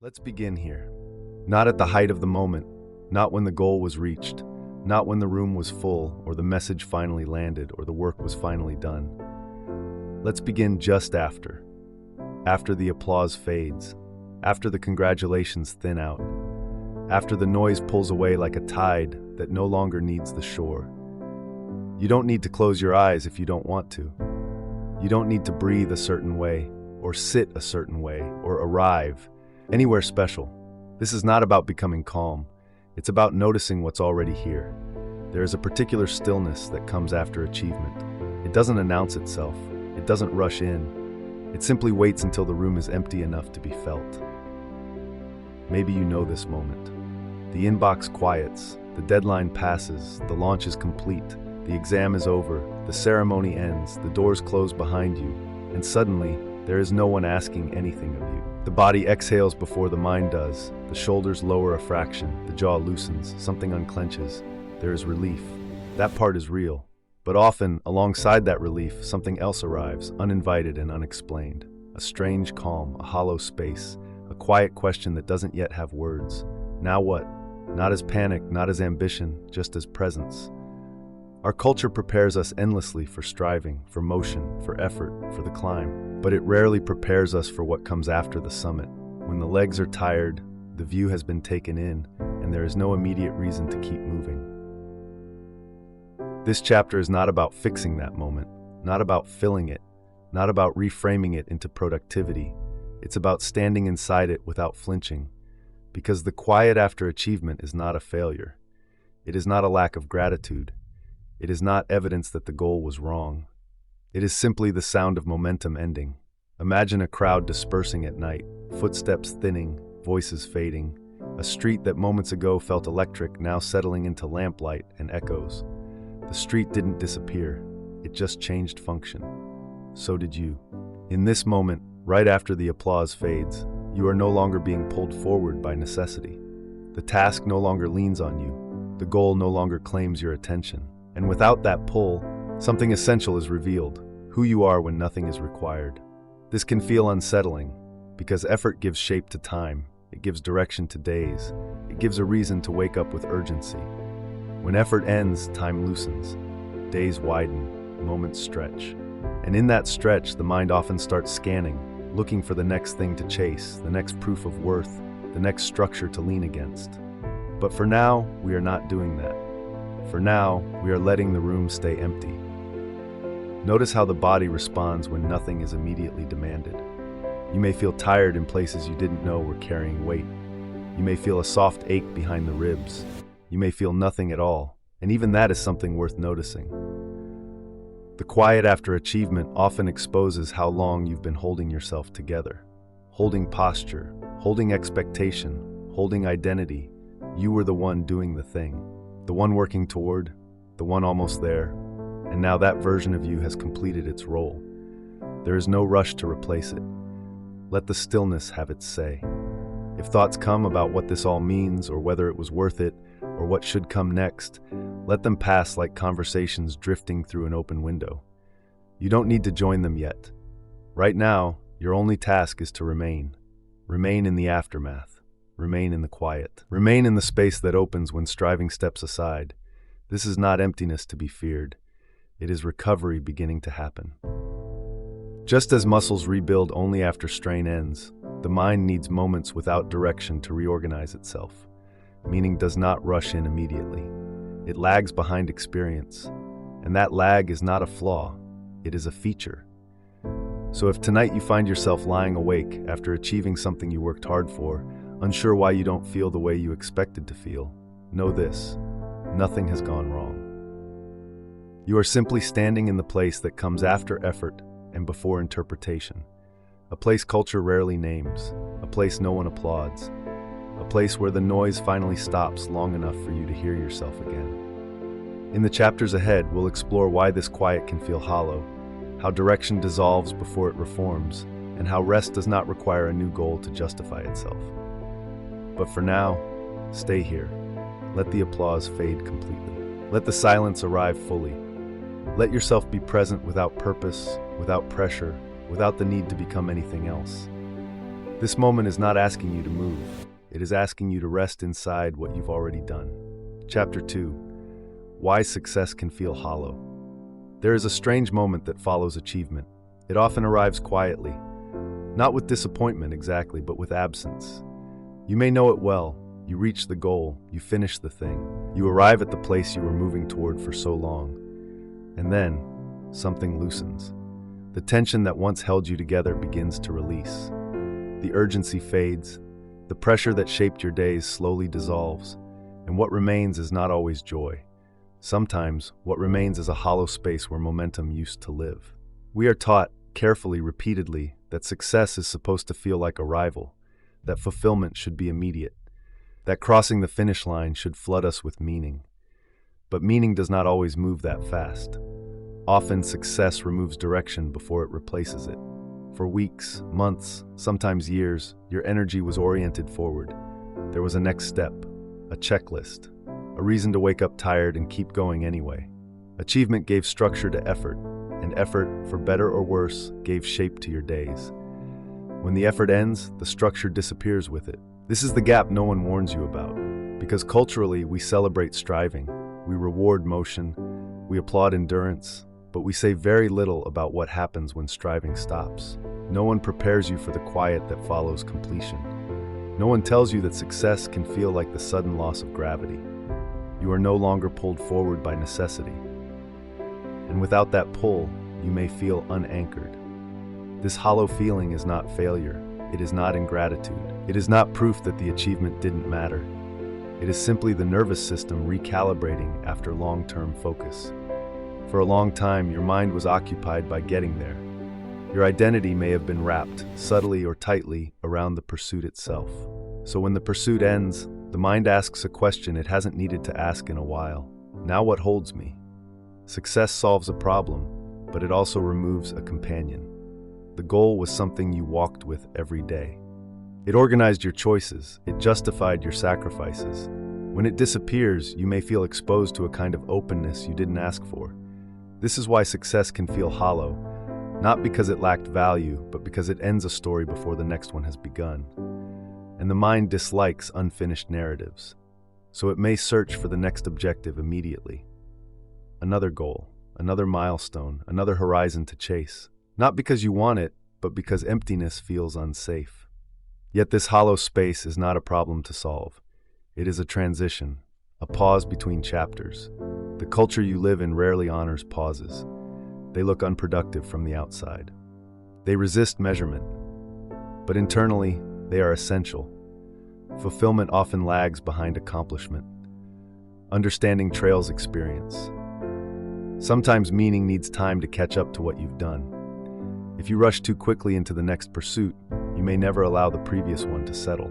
Let's begin here. Not at the height of the moment, not when the goal was reached, not when the room was full, or the message finally landed, or the work was finally done. Let's begin just after. After the applause fades, after the congratulations thin out, after the noise pulls away like a tide that no longer needs the shore. You don't need to close your eyes if you don't want to. You don't need to breathe a certain way, or sit a certain way, or arrive anywhere special. This is not about becoming calm. It's about noticing what's already here. There is a particular stillness that comes after achievement. It doesn't announce itself. It doesn't rush in. It simply waits until the room is empty enough to be felt. Maybe you know this moment. The inbox quiets, the deadline passes, the launch is complete, the exam is over, the ceremony ends, the doors close behind you, and suddenly, there is no one asking anything of you. The body exhales before the mind does. The shoulders lower a fraction. The jaw loosens. Something unclenches. There is relief. That part is real. But often, alongside that relief, something else arrives, uninvited and unexplained. A strange calm, a hollow space, a quiet question that doesn't yet have words. Now what? Not as panic, not as ambition, just as presence. Our culture prepares us endlessly for striving, for motion, for effort, for the climb, but it rarely prepares us for what comes after the summit. When the legs are tired, the view has been taken in, and there is no immediate reason to keep moving. This chapter is not about fixing that moment, not about filling it, not about reframing it into productivity. It's about standing inside it without flinching, because the quiet after achievement is not a failure. It is not a lack of gratitude. It is not evidence that the goal was wrong. It is simply the sound of momentum ending. Imagine a crowd dispersing at night, footsteps thinning, voices fading, a street that moments ago felt electric now settling into lamplight and echoes. The street didn't disappear, it just changed function. So did you. In this moment, right after the applause fades, you are no longer being pulled forward by necessity. The task no longer leans on you. The goal no longer claims your attention. And without that pull, something essential is revealed, who you are when nothing is required. This can feel unsettling, because effort gives shape to time, it gives direction to days, it gives a reason to wake up with urgency. When effort ends, time loosens, days widen, moments stretch. And in that stretch, the mind often starts scanning, looking for the next thing to chase, the next proof of worth, the next structure to lean against. But for now, we are not doing that. For now, we are letting the room stay empty. Notice how the body responds when nothing is immediately demanded. You may feel tired in places you didn't know were carrying weight. You may feel a soft ache behind the ribs. You may feel nothing at all, and even that is something worth noticing. The quiet after achievement often exposes how long you've been holding yourself together. Holding posture, holding expectation, holding identity. You were the one doing the thing. The one working toward, the one almost there, and now that version of you has completed its role. There is no rush to replace it. Let the stillness have its say. If thoughts come about what this all means, or whether it was worth it, or what should come next, let them pass like conversations drifting through an open window. You don't need to join them yet. Right now, your only task is to remain. Remain in the aftermath. Remain in the quiet. Remain in the space that opens when striving steps aside. This is not emptiness to be feared. It is recovery beginning to happen. Just as muscles rebuild only after strain ends, the mind needs moments without direction to reorganize itself. Meaning does not rush in immediately. It lags behind experience. And that lag is not a flaw. It is a feature. So if tonight you find yourself lying awake after achieving something you worked hard for, unsure why you don't feel the way you expected to feel, know this: nothing has gone wrong. You are simply standing in the place that comes after effort and before interpretation. A place culture rarely names, a place no one applauds, a place where the noise finally stops long enough for you to hear yourself again. In the chapters ahead, we'll explore why this quiet can feel hollow, how direction dissolves before it reforms, and how rest does not require a new goal to justify itself. But for now, stay here. Let the applause fade completely. Let the silence arrive fully. Let yourself be present without purpose, without pressure, without the need to become anything else. This moment is not asking you to move. It is asking you to rest inside what you've already done. Chapter 2. Why Success Can Feel Hollow. There is a strange moment that follows achievement. It often arrives quietly, not with disappointment exactly, but with absence. You may know it well. You reach the goal, you finish the thing, you arrive at the place you were moving toward for so long. And then, something loosens. The tension that once held you together begins to release. The urgency fades, the pressure that shaped your days slowly dissolves, and what remains is not always joy. Sometimes, what remains is a hollow space where momentum used to live. We are taught, carefully, repeatedly, that success is supposed to feel like arrival, that fulfillment should be immediate, that crossing the finish line should flood us with meaning. But meaning does not always move that fast. Often success removes direction before it replaces it. For weeks, months, sometimes years, your energy was oriented forward. There was a next step, a checklist, a reason to wake up tired and keep going anyway. Achievement gave structure to effort, and effort, for better or worse, gave shape to your days. When the effort ends, the structure disappears with it. This is the gap no one warns you about, because culturally we celebrate striving, we reward motion, we applaud endurance, but we say very little about what happens when striving stops. No one prepares you for the quiet that follows completion. No one tells you that success can feel like the sudden loss of gravity. You are no longer pulled forward by necessity. And without that pull, you may feel unanchored. This hollow feeling is not failure. It is not ingratitude. It is not proof that the achievement didn't matter. It is simply the nervous system recalibrating after long-term focus. For a long time, your mind was occupied by getting there. Your identity may have been wrapped, subtly or tightly, around the pursuit itself. So when the pursuit ends, the mind asks a question it hasn't needed to ask in a while. Now what holds me? Success solves a problem, but it also removes a companion. The goal was something you walked with every day. It organized your choices, it justified your sacrifices. When it disappears, you may feel exposed to a kind of openness you didn't ask for. This is why success can feel hollow, not because it lacked value, but because it ends a story before the next one has begun. And the mind dislikes unfinished narratives, so it may search for the next objective immediately. Another goal, another milestone, another horizon to chase. Not because you want it, but because emptiness feels unsafe. Yet this hollow space is not a problem to solve. It is a transition, a pause between chapters. The culture you live in rarely honors pauses. They look unproductive from the outside. They resist measurement, but internally, they are essential. Fulfillment often lags behind accomplishment. Understanding trails experience. Sometimes meaning needs time to catch up to what you've done. If you rush too quickly into the next pursuit, you may never allow the previous one to settle.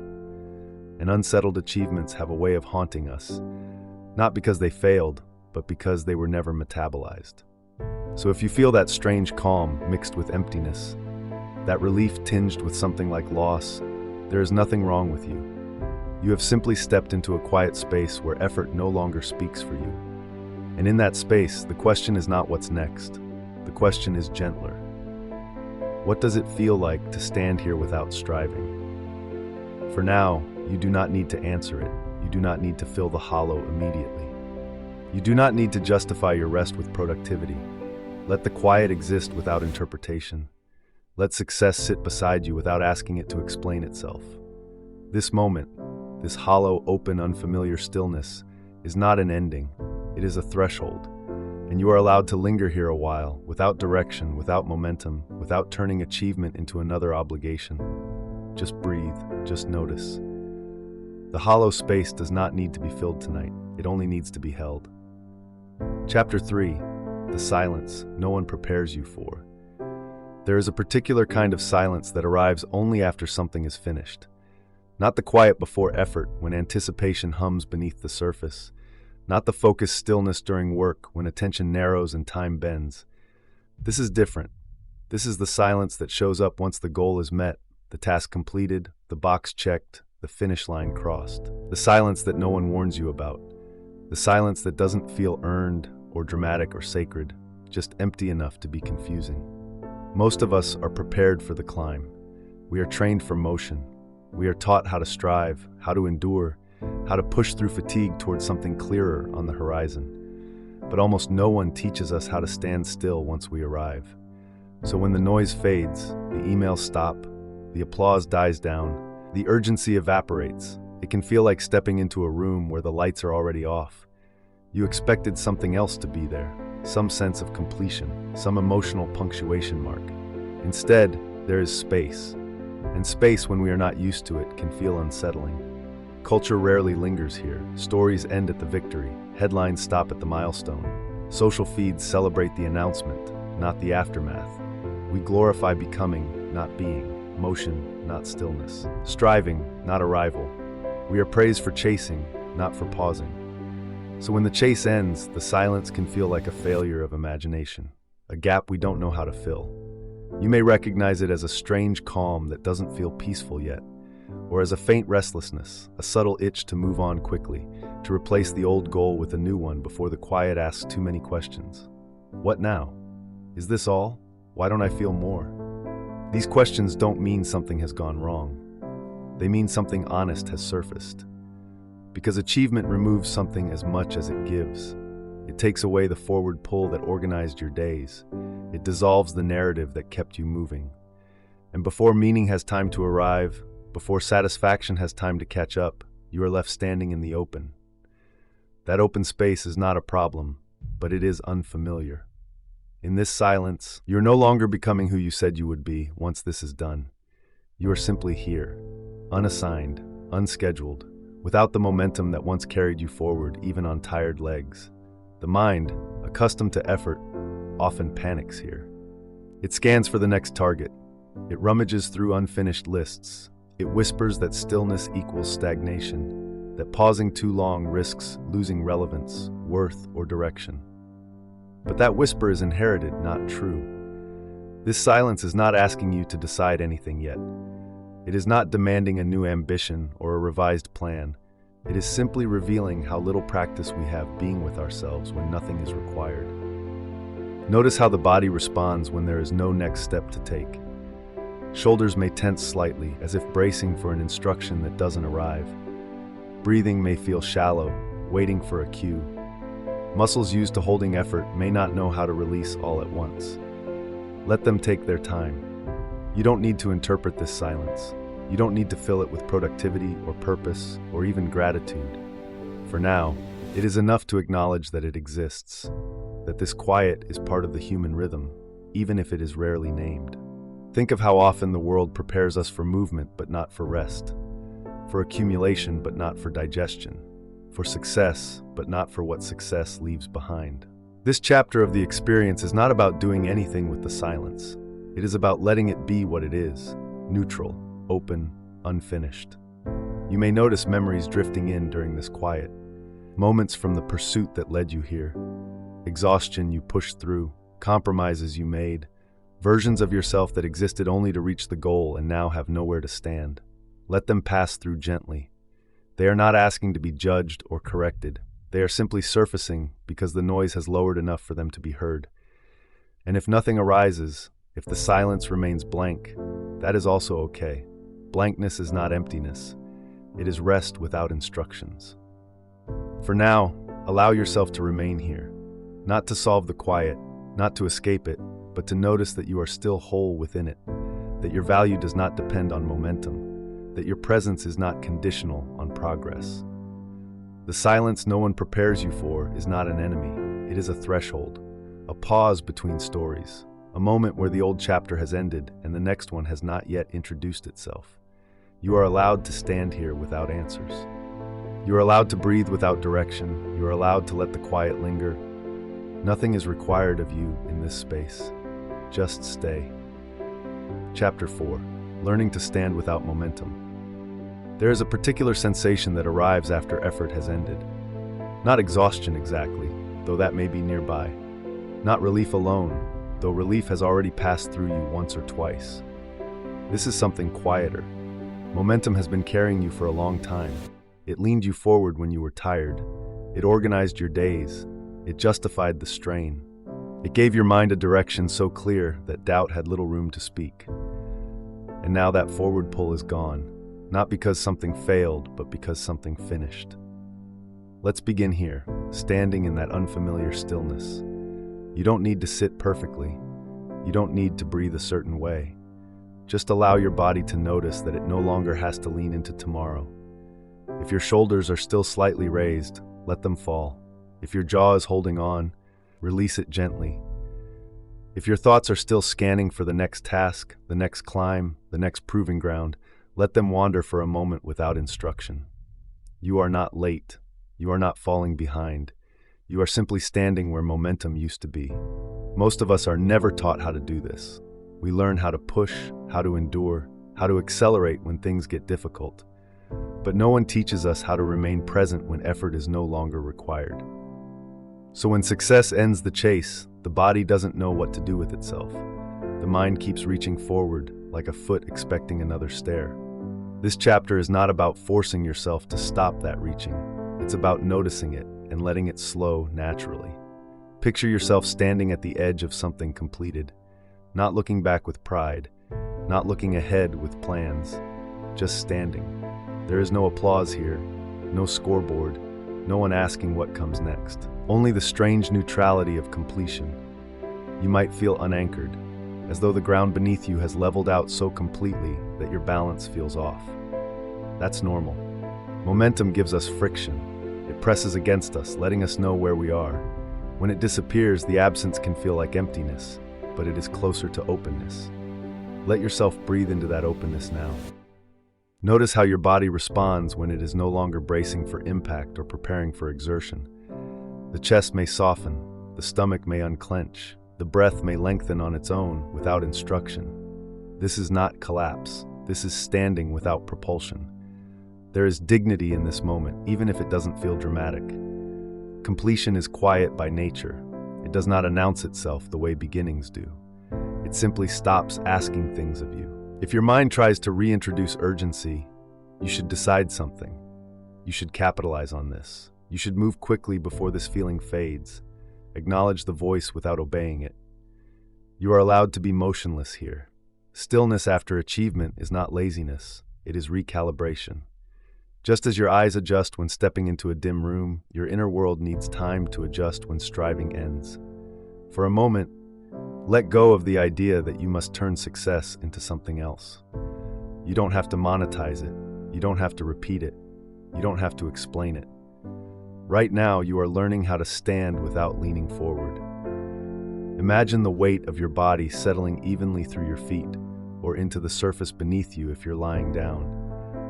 And unsettled achievements have a way of haunting us, not because they failed, but because they were never metabolized. So if you feel that strange calm mixed with emptiness, that relief tinged with something like loss, there is nothing wrong with you. You have simply stepped into a quiet space where effort no longer speaks for you. And in that space, the question is not what's next. The question is gentler. What does it feel like to stand here without striving? For now, you do not need to answer it. You do not need to fill the hollow immediately. You do not need to justify your rest with productivity. Let the quiet exist without interpretation. Let success sit beside you without asking it to explain itself. This moment, this hollow, open, unfamiliar stillness, is not an ending. It is a threshold, and you are allowed to linger here a while, without direction, without momentum, without turning achievement into another obligation. Just breathe, just notice. The hollow space does not need to be filled tonight. It only needs to be held. Chapter 3. The silence no one prepares you for. There is a particular kind of silence that arrives only after something is finished. Not the quiet before effort, when anticipation hums beneath the surface. Not the focused stillness during work, when attention narrows and time bends. This is different. This is the silence that shows up once the goal is met, the task completed, the box checked, the finish line crossed. The silence that no one warns you about. The silence that doesn't feel earned or dramatic or sacred, just empty enough to be confusing. Most of us are prepared for the climb. We are trained for motion. We are taught how to strive, how to endure, how to push through fatigue towards something clearer on the horizon. But almost no one teaches us how to stand still once we arrive. So when the noise fades, the emails stop, the applause dies down, the urgency evaporates, it can feel like stepping into a room where the lights are already off. You expected something else to be there, some sense of completion, some emotional punctuation mark. Instead, there is space. And space, when we are not used to it, can feel unsettling. Culture rarely lingers here. Stories end at the victory. Headlines stop at the milestone. Social feeds celebrate the announcement, not the aftermath. We glorify becoming, not being. Motion, not stillness. Striving, not arrival. We are praised for chasing, not for pausing. So when the chase ends, the silence can feel like a failure of imagination, a gap we don't know how to fill. You may recognize it as a strange calm that doesn't feel peaceful yet, or as a faint restlessness, a subtle itch to move on quickly, to replace the old goal with a new one before the quiet asks too many questions. What now? Is this all? Why don't I feel more? These questions don't mean something has gone wrong. They mean something honest has surfaced. Because achievement removes something as much as it gives. It takes away the forward pull that organized your days. It dissolves the narrative that kept you moving. And before meaning has time to arrive, before satisfaction has time to catch up, you are left standing in the open. That open space is not a problem, but it is unfamiliar. In this silence, you're no longer becoming who you said you would be once this is done. You are simply here, unassigned, unscheduled, without the momentum that once carried you forward, even on tired legs. The mind, accustomed to effort, often panics here. It scans for the next target. It rummages through unfinished lists. It whispers that stillness equals stagnation, that pausing too long risks losing relevance, worth, or direction. But that whisper is inherited, not true. This silence is not asking you to decide anything yet. It is not demanding a new ambition or a revised plan. It is simply revealing how little practice we have being with ourselves when nothing is required. Notice how the body responds when there is no next step to take. Shoulders may tense slightly, as if bracing for an instruction that doesn't arrive. Breathing may feel shallow, waiting for a cue. Muscles used to holding effort may not know how to release all at once. Let them take their time. You don't need to interpret this silence. You don't need to fill it with productivity or purpose or even gratitude. For now, it is enough to acknowledge that it exists, that this quiet is part of the human rhythm, even if it is rarely named. Think of how often the world prepares us for movement but not for rest, for accumulation but not for digestion, for success but not for what success leaves behind. This chapter of the experience is not about doing anything with the silence. It is about letting it be what it is, neutral, open, unfinished. You may notice memories drifting in during this quiet, moments from the pursuit that led you here, exhaustion you pushed through, compromises you made, versions of yourself that existed only to reach the goal and now have nowhere to stand. Let them pass through gently. They are not asking to be judged or corrected. They are simply surfacing because the noise has lowered enough for them to be heard. And if nothing arises, if the silence remains blank, that is also okay. Blankness is not emptiness. It is rest without instructions. For now, allow yourself to remain here, not to solve the quiet, not to escape it, but to notice that you are still whole within it, that your value does not depend on momentum, that your presence is not conditional on progress. The silence no one prepares you for is not an enemy. It is a threshold, a pause between stories, a moment where the old chapter has ended and the next one has not yet introduced itself. You are allowed to stand here without answers. You are allowed to breathe without direction. You are allowed to let the quiet linger. Nothing is required of you in this space. Just stay. Chapter 4. Learning to stand without momentum. There is a particular sensation that arrives after effort has ended. Not exhaustion exactly, though that may be nearby. Not relief alone, though relief has already passed through you once or twice. This is something quieter. Momentum has been carrying you for a long time. It leaned you forward when you were tired. It organized your days. It justified the strain. It gave your mind a direction so clear that doubt had little room to speak. And now that forward pull is gone, not because something failed, but because something finished. Let's begin here, standing in that unfamiliar stillness. You don't need to sit perfectly. You don't need to breathe a certain way. Just allow your body to notice that it no longer has to lean into tomorrow. If your shoulders are still slightly raised, let them fall. If your jaw is holding on, release it gently. If your thoughts are still scanning for the next task, the next climb, the next proving ground, let them wander for a moment without instruction. You are not late. You are not falling behind. You are simply standing where momentum used to be. Most of us are never taught how to do this. We learn how to push, how to endure, how to accelerate when things get difficult. But no one teaches us how to remain present when effort is no longer required. So when success ends the chase, the body doesn't know what to do with itself. The mind keeps reaching forward, like a foot expecting another stair. This chapter is not about forcing yourself to stop that reaching. It's about noticing it and letting it slow naturally. Picture yourself standing at the edge of something completed, not looking back with pride, not looking ahead with plans, just standing. There is no applause here, no scoreboard, no one asking what comes next. Only the strange neutrality of completion. You might feel unanchored, as though the ground beneath you has leveled out so completely that your balance feels off. That's normal. Momentum gives us friction. It presses against us, letting us know where we are. When it disappears, the absence can feel like emptiness, but it is closer to openness. Let yourself breathe into that openness now. Notice how your body responds when it is no longer bracing for impact or preparing for exertion. The chest may soften, the stomach may unclench, the breath may lengthen on its own without instruction. This is not collapse. This is standing without propulsion. There is dignity in this moment, even if it doesn't feel dramatic. Completion is quiet by nature. It does not announce itself the way beginnings do. It simply stops asking things of you. If your mind tries to reintroduce urgency, you should decide something. You should capitalize on this. You should move quickly before this feeling fades. Acknowledge the voice without obeying it. You are allowed to be motionless here. Stillness after achievement is not laziness. It is recalibration. Just as your eyes adjust when stepping into a dim room, your inner world needs time to adjust when striving ends. For a moment, let go of the idea that you must turn success into something else. You don't have to monetize it. You don't have to repeat it. You don't have to explain it. Right now, you are learning how to stand without leaning forward. Imagine the weight of your body settling evenly through your feet or into the surface beneath you if you're lying down.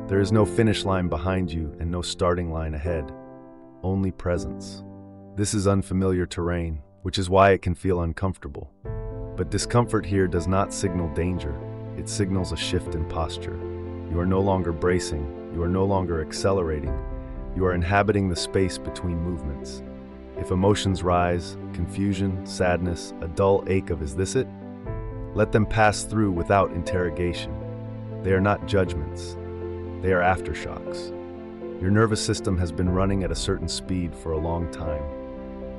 There is no finish line behind you and no starting line ahead, only presence. This is unfamiliar terrain, which is why it can feel uncomfortable. But discomfort here does not signal danger. It signals a shift in posture. You are no longer bracing. You are no longer accelerating. You are inhabiting the space between movements. If emotions rise, confusion, sadness, a dull ache of "is this it?" let them pass through without interrogation. They are not judgments. They are aftershocks. Your nervous system has been running at a certain speed for a long time.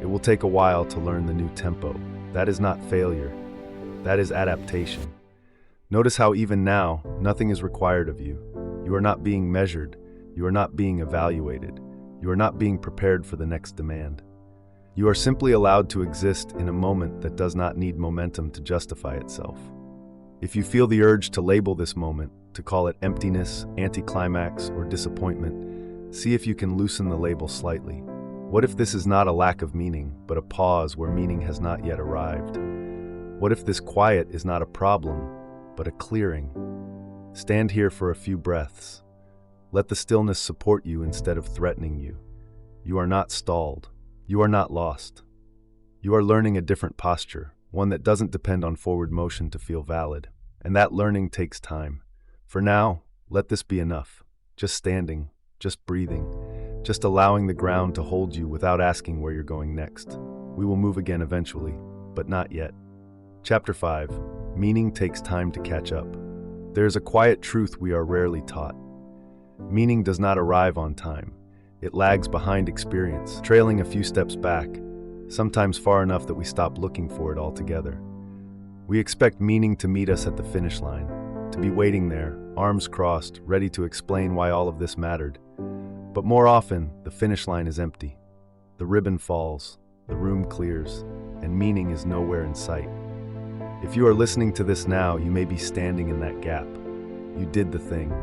It will take a while to learn the new tempo. That is not failure. That is adaptation. Notice how even now, nothing is required of you. You are not being measured. You are not being evaluated. You are not being prepared for the next demand. You are simply allowed to exist in a moment that does not need momentum to justify itself. If you feel the urge to label this moment, to call it emptiness, anticlimax, or disappointment, see if you can loosen the label slightly. What if this is not a lack of meaning, but a pause where meaning has not yet arrived? What if this quiet is not a problem, but a clearing? Stand here for a few breaths. Let the stillness support you instead of threatening you. You are not stalled. You are not lost. You are learning a different posture, one that doesn't depend on forward motion to feel valid. And that learning takes time. For now, let this be enough. Just standing, just breathing, just allowing the ground to hold you without asking where you're going next. We will move again eventually, but not yet. Chapter 5. Meaning takes time to catch up. There is a quiet truth we are rarely taught. Meaning does not arrive on time. It lags behind experience, trailing a few steps back, sometimes far enough that we stop looking for it altogether. We expect meaning to meet us at the finish line, to be waiting there, arms crossed, ready to explain why all of this mattered. But more often, the finish line is empty. The ribbon falls, the room clears, and meaning is nowhere in sight. If you are listening to this now, you may be standing in that gap. You did the thing.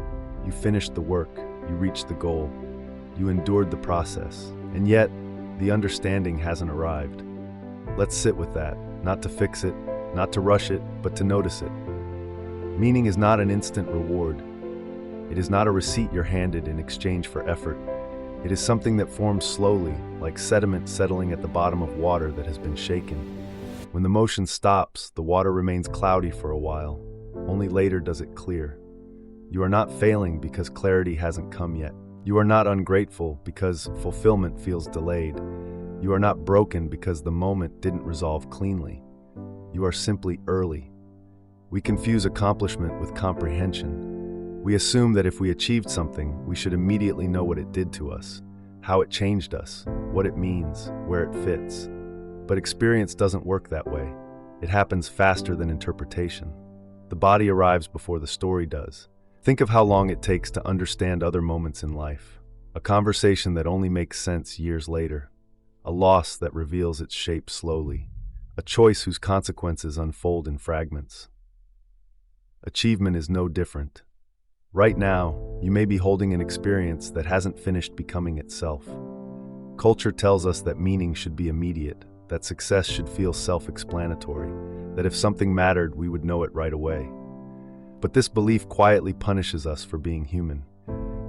You finished the work. You reached the goal. You endured the process. And yet, the understanding hasn't arrived. Let's sit with that, not to fix it, not to rush it, but to notice it. Meaning is not an instant reward. It is not a receipt you're handed in exchange for effort. It is something that forms slowly, like sediment settling at the bottom of water that has been shaken. When the motion stops, the water remains cloudy for a while. Only later does it clear. You are not failing because clarity hasn't come yet. You are not ungrateful because fulfillment feels delayed. You are not broken because the moment didn't resolve cleanly. You are simply early. We confuse accomplishment with comprehension. We assume that if we achieved something, we should immediately know what it did to us, how it changed us, what it means, where it fits. But experience doesn't work that way. It happens faster than interpretation. The body arrives before the story does. Think of how long it takes to understand other moments in life. A conversation that only makes sense years later. A loss that reveals its shape slowly. A choice whose consequences unfold in fragments. Achievement is no different. Right now, you may be holding an experience that hasn't finished becoming itself. Culture tells us that meaning should be immediate, that success should feel self-explanatory, that if something mattered, we would know it right away. But this belief quietly punishes us for being human.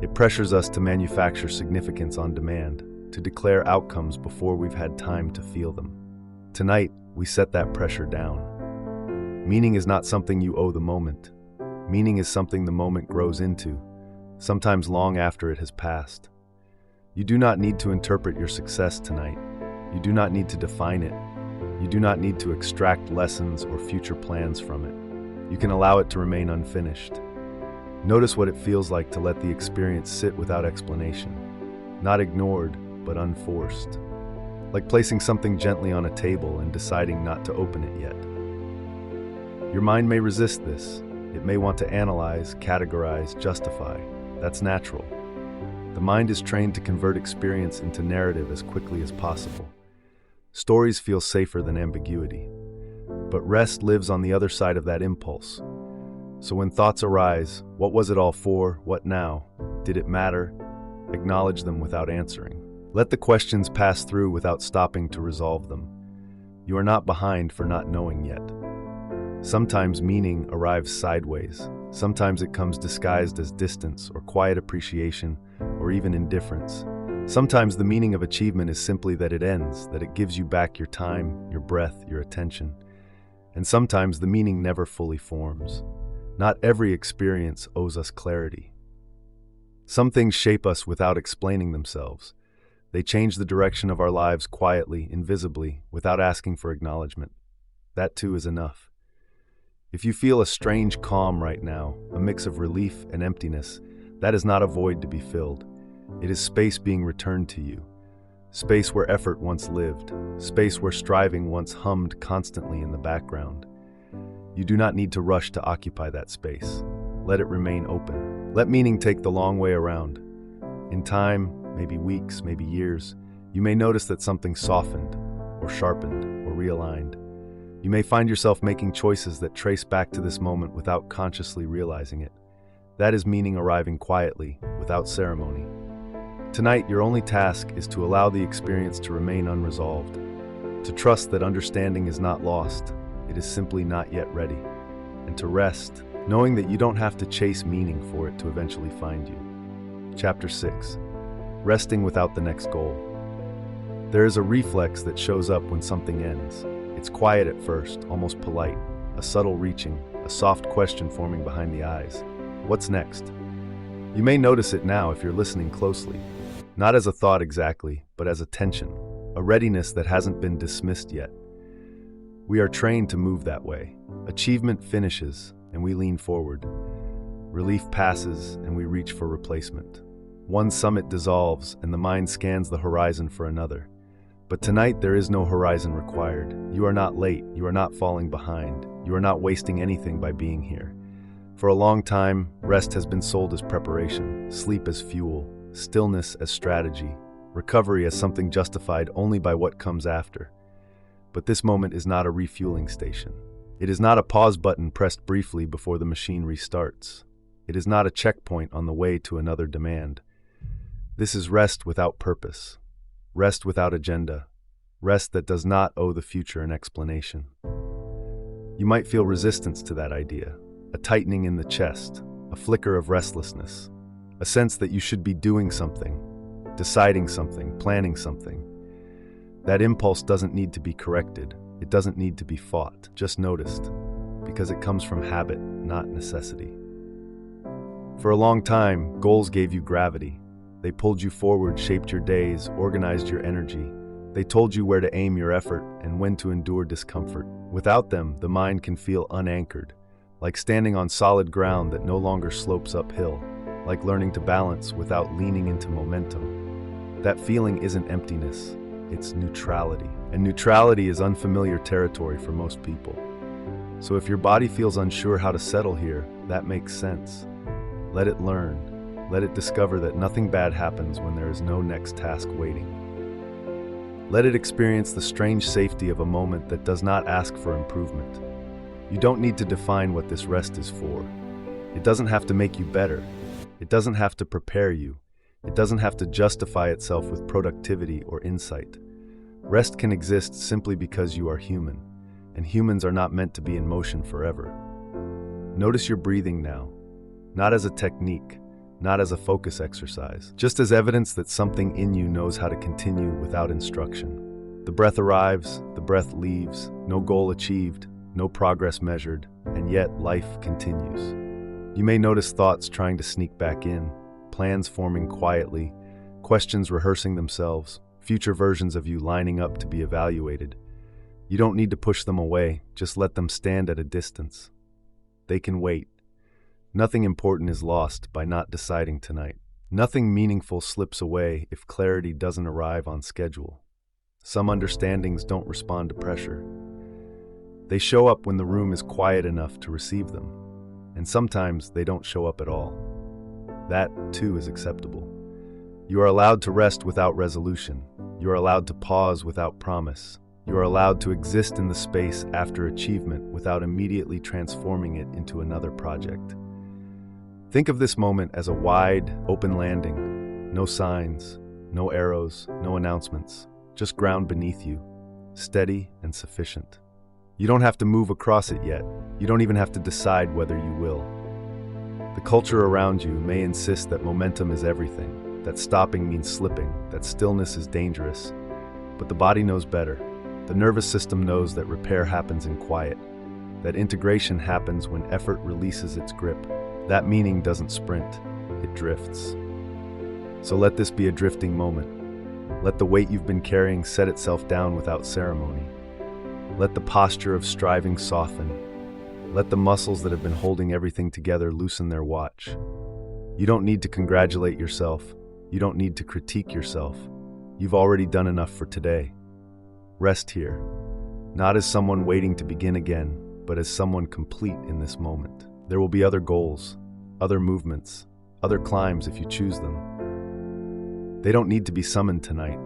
It pressures us to manufacture significance on demand, to declare outcomes before we've had time to feel them. Tonight, we set that pressure down. Meaning is not something you owe the moment. Meaning is something the moment grows into, sometimes long after it has passed. You do not need to interpret your success tonight. You do not need to define it. You do not need to extract lessons or future plans from it. You can allow it to remain unfinished. Notice what it feels like to let the experience sit without explanation. Not ignored, but unforced. Like placing something gently on a table and deciding not to open it yet. Your mind may resist this. It may want to analyze, categorize, justify. That's natural. The mind is trained to convert experience into narrative as quickly as possible. Stories feel safer than ambiguity. But rest lives on the other side of that impulse. So when thoughts arise, what was it all for? What now? Did it matter? Acknowledge them without answering. Let the questions pass through without stopping to resolve them. You are not behind for not knowing yet. Sometimes meaning arrives sideways. Sometimes it comes disguised as distance or quiet appreciation or even indifference. Sometimes the meaning of achievement is simply that it ends, that it gives you back your time, your breath, your attention. And sometimes the meaning never fully forms. Not every experience owes us clarity. Some things shape us without explaining themselves. They change the direction of our lives quietly, invisibly, without asking for acknowledgement. That too is enough. If you feel a strange calm right now, a mix of relief and emptiness, that is not a void to be filled. It is space being returned to you. Space where effort once lived. Space where striving once hummed constantly in the background. You do not need to rush to occupy that space. Let it remain open. Let meaning take the long way around. In time, maybe weeks, maybe years, you may notice that something softened, or sharpened, or realigned. You may find yourself making choices that trace back to this moment without consciously realizing it. That is meaning arriving quietly, without ceremony. Tonight, your only task is to allow the experience to remain unresolved, to trust that understanding is not lost, it is simply not yet ready, and to rest, knowing that you don't have to chase meaning for it to eventually find you. Chapter 6. Resting without the next goal. There is a reflex that shows up when something ends. It's quiet at first, almost polite, a subtle reaching, a soft question forming behind the eyes. What's next? You may notice it now if you're listening closely. Not as a thought exactly, but as a tension, a readiness that hasn't been dismissed yet. We are trained to move that way. Achievement finishes, and we lean forward. Relief passes, and we reach for replacement. One summit dissolves, and the mind scans the horizon for another. But tonight there is no horizon required. You are not late, you are not falling behind, you are not wasting anything by being here. For a long time, rest has been sold as preparation, sleep as fuel, stillness as strategy, recovery as something justified only by what comes after. But this moment is not a refueling station. It is not a pause button pressed briefly before the machine restarts. It is not a checkpoint on the way to another demand. This is rest without purpose, rest without agenda, rest that does not owe the future an explanation. You might feel resistance to that idea, a tightening in the chest, a flicker of restlessness, a sense that you should be doing something, deciding something, planning something. That impulse doesn't need to be corrected. It doesn't need to be fought, just noticed, because it comes from habit, not necessity. For a long time, goals gave you gravity. They pulled you forward, shaped your days, organized your energy. They told you where to aim your effort and when to endure discomfort. Without them, the mind can feel unanchored, like standing on solid ground that no longer slopes uphill, like learning to balance without leaning into momentum. That feeling isn't emptiness, it's neutrality. And neutrality is unfamiliar territory for most people. So if your body feels unsure how to settle here, that makes sense. Let it learn. Let it discover that nothing bad happens when there is no next task waiting. Let it experience the strange safety of a moment that does not ask for improvement. You don't need to define what this rest is for. It doesn't have to make you better. It doesn't have to prepare you. It doesn't have to justify itself with productivity or insight. Rest can exist simply because you are human, and humans are not meant to be in motion forever. Notice your breathing now, not as a technique, not as a focus exercise, just as evidence that something in you knows how to continue without instruction. The breath arrives, the breath leaves, no goal achieved, no progress measured, and yet life continues. You may notice thoughts trying to sneak back in, plans forming quietly, questions rehearsing themselves, future versions of you lining up to be evaluated. You don't need to push them away, just let them stand at a distance. They can wait. Nothing important is lost by not deciding tonight. Nothing meaningful slips away if clarity doesn't arrive on schedule. Some understandings don't respond to pressure. They show up when the room is quiet enough to receive them, and sometimes they don't show up at all. That, too, is acceptable. You are allowed to rest without resolution. You are allowed to pause without promise. You are allowed to exist in the space after achievement without immediately transforming it into another project. Think of this moment as a wide, open landing. No signs, no arrows, no announcements, just ground beneath you, steady and sufficient. You don't have to move across it yet. You don't even have to decide whether you will. The culture around you may insist that momentum is everything, that stopping means slipping, that stillness is dangerous. But the body knows better. The nervous system knows that repair happens in quiet, that integration happens when effort releases its grip. That meaning doesn't sprint, it drifts. So let this be a drifting moment. Let the weight you've been carrying set itself down without ceremony. Let the posture of striving soften. Let the muscles that have been holding everything together loosen their watch. You don't need to congratulate yourself. You don't need to critique yourself. You've already done enough for today. Rest here, not as someone waiting to begin again, but as someone complete in this moment. There will be other goals, other movements, other climbs if you choose them. They don't need to be summoned tonight.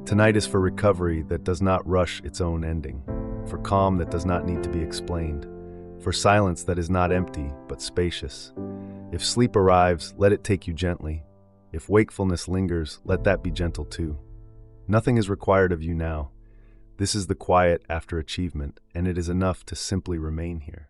Tonight is for recovery that does not rush its own ending, for calm that does not need to be explained, for silence that is not empty but spacious. If sleep arrives, let it take you gently. If wakefulness lingers, let that be gentle too. Nothing is required of you now. This is the quiet after achievement, and it is enough to simply remain here.